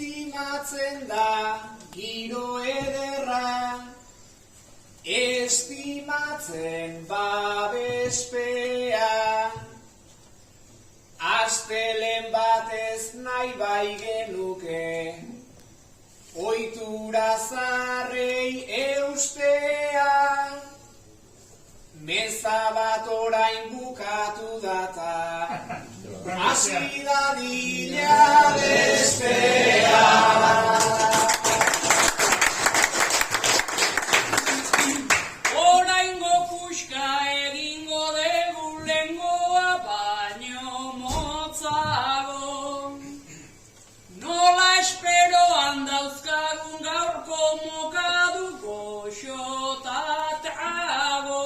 estimatzen da giro ederra, estimatzen babespea. Astelen batez nahi bai genuke, ohitura zarrei eustea. Meza bat orain bukatu data, hasi dadila bestea. Oraingo puska egingo dugu lengoa baino motzago. Nola esperoan dauzkagun gaurko mokaduko xotatago.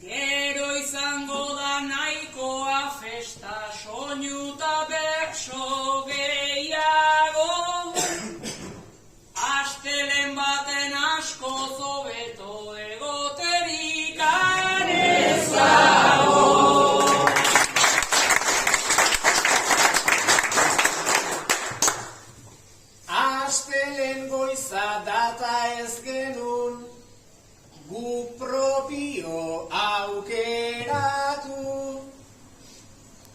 Gero izango da nahikoa festa soinu eta berso gehiago. Astelen baten asko zobeto egoterik anezago. Astelen goiza data ez genuen, gu propio aukeratu.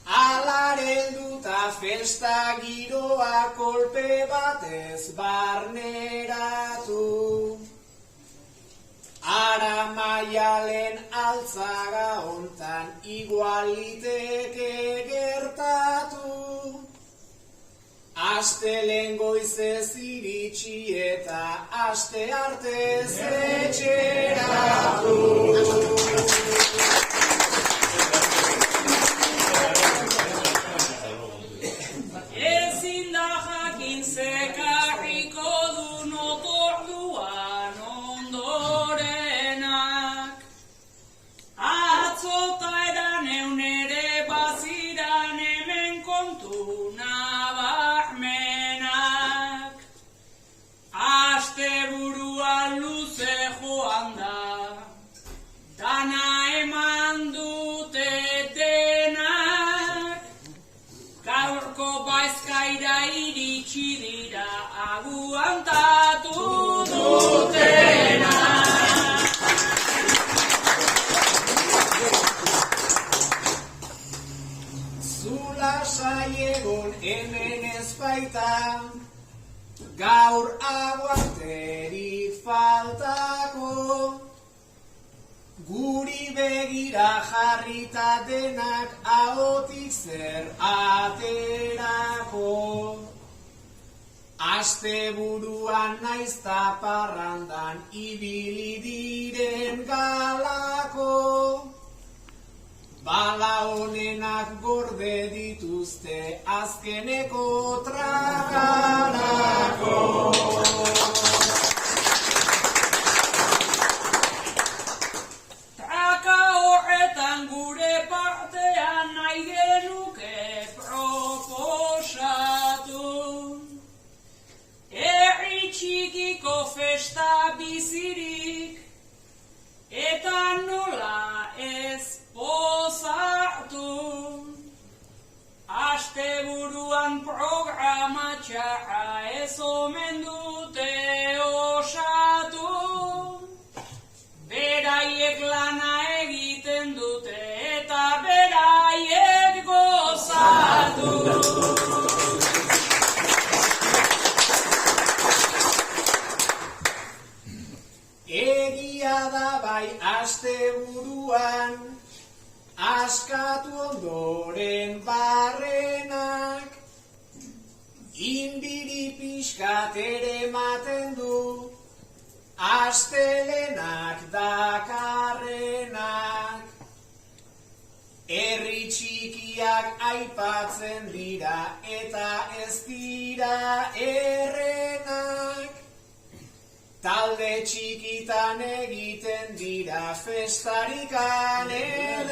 Alarelduta festa giroa kolpe batez barneratu. Ara Maialen altzaga hontan igualiteke gertatu. Astelen goizez iritsi eta aste artez etxeratu. Ezin da jakin zekarriko dun otorduan ondorenak. Atzota edan eunere baziran hemen kontu nabarmenak. Asteburuan luze joan da, dana eman dute denak. Gaurko baizkaira iritsi dira aguantatu dutenak. Zula saiegon hemen ez baita, gaur aguanterik faltako. Guri begira jarrita denak ahotik zer aterako. Asteburuan naizta parrandan ibili diren galako. Bala honenak gorde dituzte azkeneko tragarako. Traka horretan gure partean nahi genuke proposatu. Herri txikiko festa bizirik, eta nola ez pozartu. Asteburuan programa txarra ez omen dute osatu. Beraiek lana egiten dute eta beraiek gozatu. Egia da bai asteburuan, askatu ondoren barrenak. Indiri pixkat ere ematen du, astelenak dakarrenak. Herri txikiak aipatzen dira eta ez dira errenak. Talde txikitan egiten dira festarikan ederrenak.